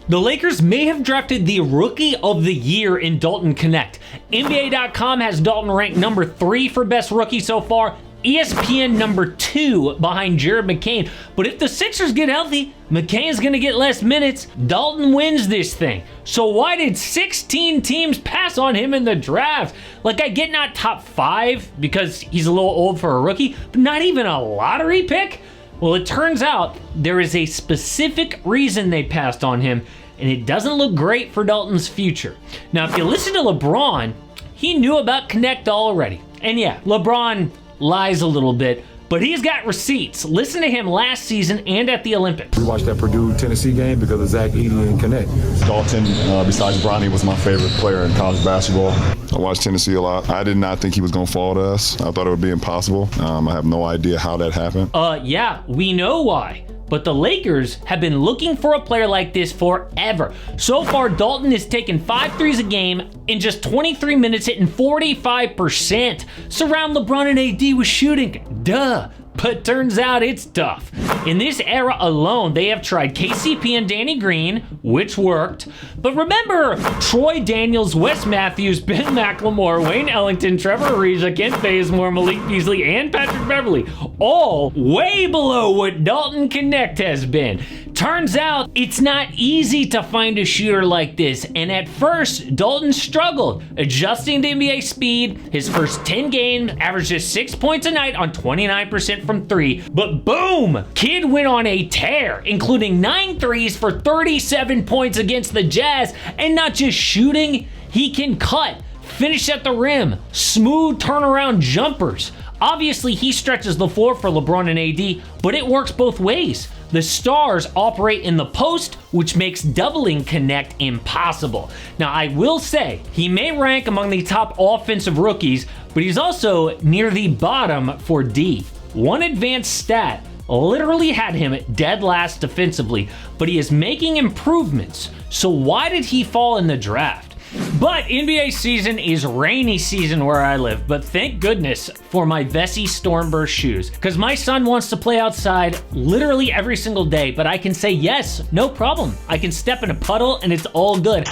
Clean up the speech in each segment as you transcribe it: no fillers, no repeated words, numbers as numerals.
The Lakers may have drafted the Rookie of the Year in Dalton Knecht. NBA.com has Dalton ranked number 3 for best rookie so far. ESPN number 2 behind Jared McCain. But if the Sixers get healthy, McCain's going to get less minutes. Dalton wins this thing. So why did 16 teams pass on him in the draft? Like, I get not top 5 because he's a little old for a rookie, but not even a lottery pick? Well, it turns out there is a specific reason they passed on him, and it doesn't look great for Dalton's future. Now, if you listen to LeBron, he knew about Knecht already. And yeah, LeBron lies a little bit, but he's got receipts. Listen to him last season and at the Olympics. We watched that Purdue-Tennessee game because of Zach Edey and Knecht. Dalton, besides Bronny, was my favorite player in college basketball. I watched Tennessee a lot. I did not think he was going to fall to us. I thought it would be impossible. I have no idea how that happened. Yeah, we know why. But the Lakers have been looking for a player like this forever. So far, Dalton has taken 5 threes a game in just 23 minutes, hitting 45%. Surround LeBron and AD with shooting. Duh. But turns out it's tough. In this era alone, they have tried KCP and Danny Green, which worked. But remember, Troy Daniels, Wes Matthews, Ben McLemore, Wayne Ellington, Trevor Ariza, Kent Bazemore, Malik Beasley, and Patrick Beverley, all way below what Dalton Knecht has been. Turns out it's not easy to find a shooter like this, and at first, Dalton struggled, adjusting to NBA speed. His first 10 games averaged just 6 points a night on 29% from 3, but boom! Kid went on a tear, including 9 threes for 37 points against the Jazz, and not just shooting, he can cut, finish at the rim, smooth turnaround jumpers. Obviously, he stretches the floor for LeBron and AD, but it works both ways. The stars operate in the post, which makes doubling Knecht impossible. Now, I will say, he may rank among the top offensive rookies, but he's also near the bottom for D. One advanced stat literally had him dead last defensively, but he is making improvements. So why did he fall in the draft? But NBA season is rainy season where I live, but thank goodness for my Vessi Stormburst shoes, because my son wants to play outside literally every single day, but I can say yes, no problem. I can step in a puddle and it's all good.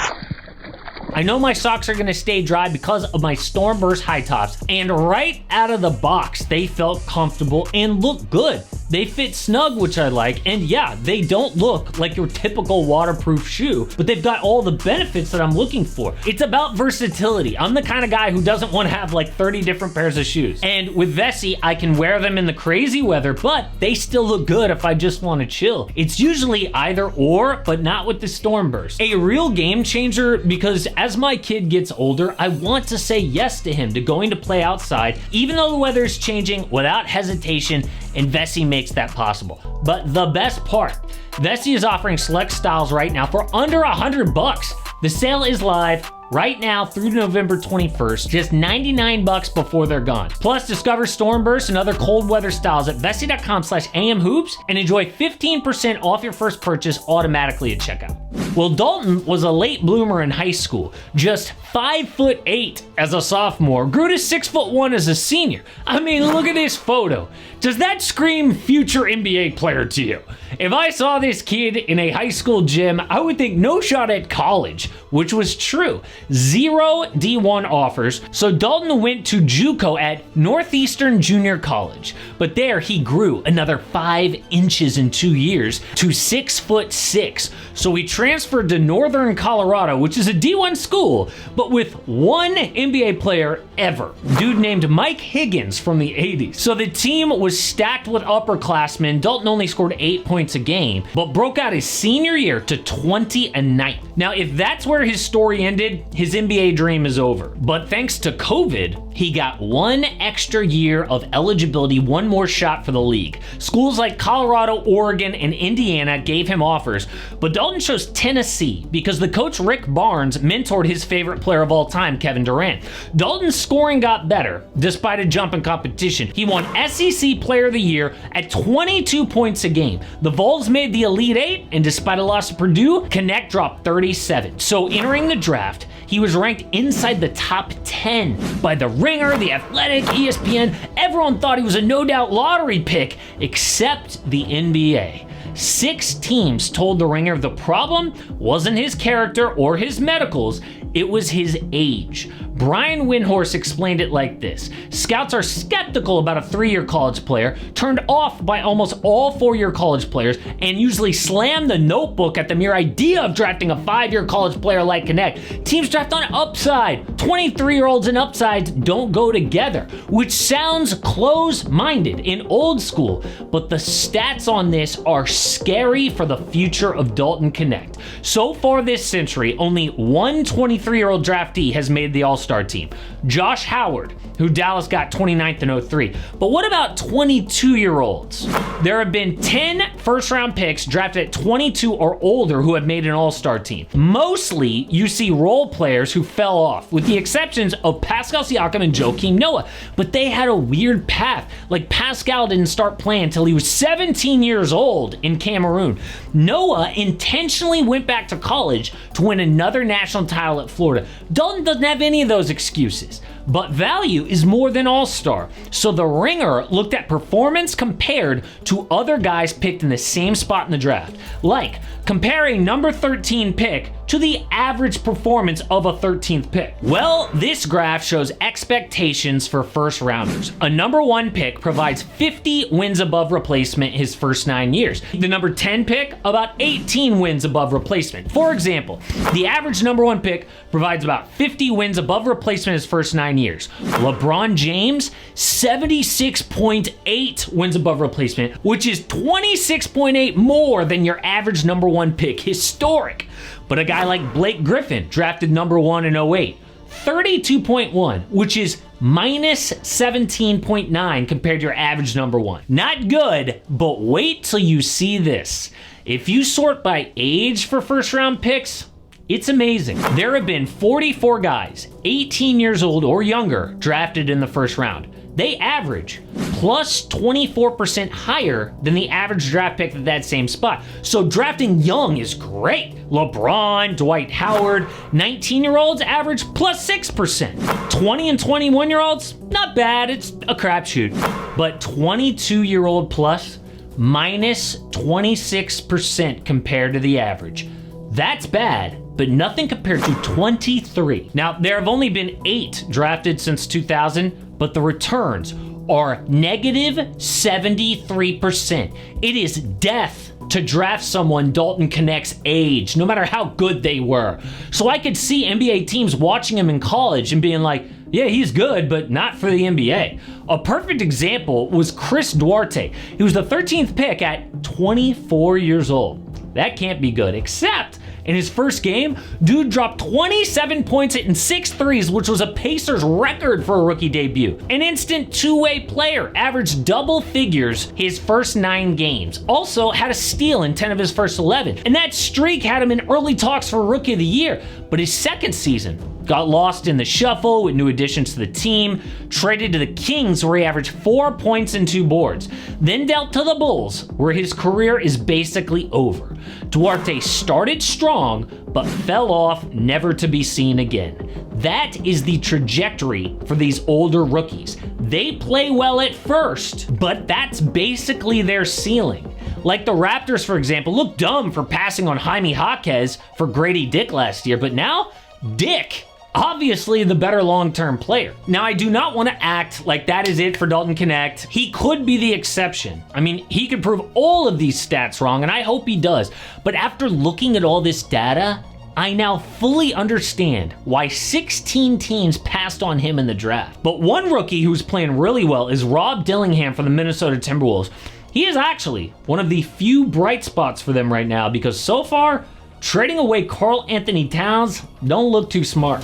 I know my socks are gonna stay dry because of my Stormburst high tops, and right out of the box, they felt comfortable and look good. They fit snug, which I like, and yeah, they don't look like your typical waterproof shoe, but they've got all the benefits that I'm looking for. It's about versatility. I'm the kind of guy who doesn't want to have like 30 different pairs of shoes. And with Vessi, I can wear them in the crazy weather, but they still look good if I just want to chill. It's usually either or, but not with the Stormburst. A real game changer, because as my kid gets older, I want to say yes to him to going to play outside, even though the weather is changing, without hesitation, and Vessi makes that possible. But the best part, Vessi is offering select styles right now for under $100. The sale is live right now through November 21st, just $99 before they're gone. Plus, discover Stormburst and other cold weather styles at Vessi.com/AMHoops and enjoy 15% off your first purchase automatically at checkout. Well, Dalton was a late bloomer in high school, just 5'8" as a sophomore, grew to 6'1" as a senior. I mean, look at this photo. Does that scream future NBA player to you? If I saw this kid in a high school gym, I would think no shot at college, which was true. 0 D1 offers, so Dalton went to JUCO at Northeastern Junior College. But there he grew another 5 inches in 2 years to 6'6". So he transferred to Northern Colorado, which is a D1 school, but with one NBA player ever, dude named Mike Higgins from the 80s. So the team was stacked with upperclassmen. Dalton only scored 8 points a game, but broke out his senior year to 20 a night. Now, if that's where his story ended, his NBA dream is over. But thanks to COVID, he got 1 extra year of eligibility, 1 more shot for the league. Schools like Colorado, Oregon, and Indiana gave him offers, but Dalton chose Tennessee because the coach Rick Barnes mentored his favorite player of all time, Kevin Durant. Dalton's scoring got better despite a jump in competition. He won SEC Player of the Year at 22 points a game. The Vols made the Elite Eight, and despite a loss to Purdue, Knecht dropped 37. So entering the draft, he was ranked inside the top 10 by The Ringer, The Athletic, ESPN. Everyone thought he was a no-doubt lottery pick, except the NBA. 6 teams told the Ringer the problem wasn't his character or his medicals, it was his age. Brian Windhorst explained it like this: scouts are skeptical about a 3-year college player, turned off by almost all 4-year college players, and usually slam the notebook at the mere idea of drafting a 5-year college player like Knecht. Teams draft on upside. 23-year-olds and upsides don't go together, which sounds close-minded and old school, but the stats on this are scary for the future of Dalton Knecht. So far this century, only one 23-year-old draftee has made the All-Star team: Josh Howard, who Dallas got 29th in 03. But what about 22-year-olds? There have been 10 first-round picks drafted at 22 or older who have made an All-Star team. Mostly, you see role players who fell off, with the exceptions of Pascal Siakam and Joakim Noah. But they had a weird path. Like, Pascal didn't start playing until he was 17 years old in Cameroon. Noah intentionally went back to college to win another national title at Florida. Dalton doesn't have any of those excuses. But value is more than all-star. So the Ringer looked at performance compared to other guys picked in the same spot in the draft. Like comparing number 13 pick to the average performance of a 13th pick. Well, this graph shows expectations for first rounders. A number 1 pick provides 50 wins above replacement his first 9 years. The number 10 pick, about 18 wins above replacement. For example, the average number 1 pick provides about 50 wins above replacement his first 9 years. LeBron James, 76.8 wins above replacement, which is 26.8 more than your average number 1 pick. Historic. But a guy like Blake Griffin, drafted number 1 in 08, 32.1, which is minus 17.9 compared to your average number 1. Not good, but wait till you see this. If you sort by age for first round picks, it's amazing. There have been 44 guys, 18 years old or younger, drafted in the first round. They average plus 24% higher than the average draft pick at that same spot. So drafting young is great. LeBron, Dwight Howard, 19-year-olds average plus 6%. 20 and 21-year-olds, not bad, it's a crapshoot. But 22-year-old plus, minus 26% compared to the average. That's bad, but nothing compared to 23. Now, there have only been 8 drafted since 2000, but the returns are negative 73%. It is death to draft someone Dalton Knecht's age, no matter how good they were. So I could see NBA teams watching him in college and being like, yeah, he's good, but not for the NBA. A perfect example was Chris Duarte. He was the 13th pick at 24 years old. That can't be good, except in his first game, dude dropped 27 points and 6 threes, which was a Pacers record for a rookie debut. An instant two-way player, averaged double figures his first 9 games. Also had a steal in 10 of his first 11. And that streak had him in early talks for Rookie of the Year. But his second season got lost in the shuffle with new additions to the team, traded to the Kings where he averaged 4 points and 2 boards, then dealt to the Bulls where his career is basically over. Duarte started strong, but fell off, never to be seen again. That is the trajectory for these older rookies. They play well at first, but that's basically their ceiling. Like the Raptors, for example, look dumb for passing on Jaime Jaquez for Grady Dick last year, but now Dick, obviously the better long-term player. Now, I do not want to act like that is it for Dalton Knecht. He could be the exception. I mean, he could prove all of these stats wrong, and I hope he does. But after looking at all this data, I now fully understand why 16 teams passed on him in the draft. But one rookie who's playing really well is Rob Dillingham from the Minnesota Timberwolves. He is actually one of the few bright spots for them right now because so far, trading away Karl Anthony Towns don't look too smart.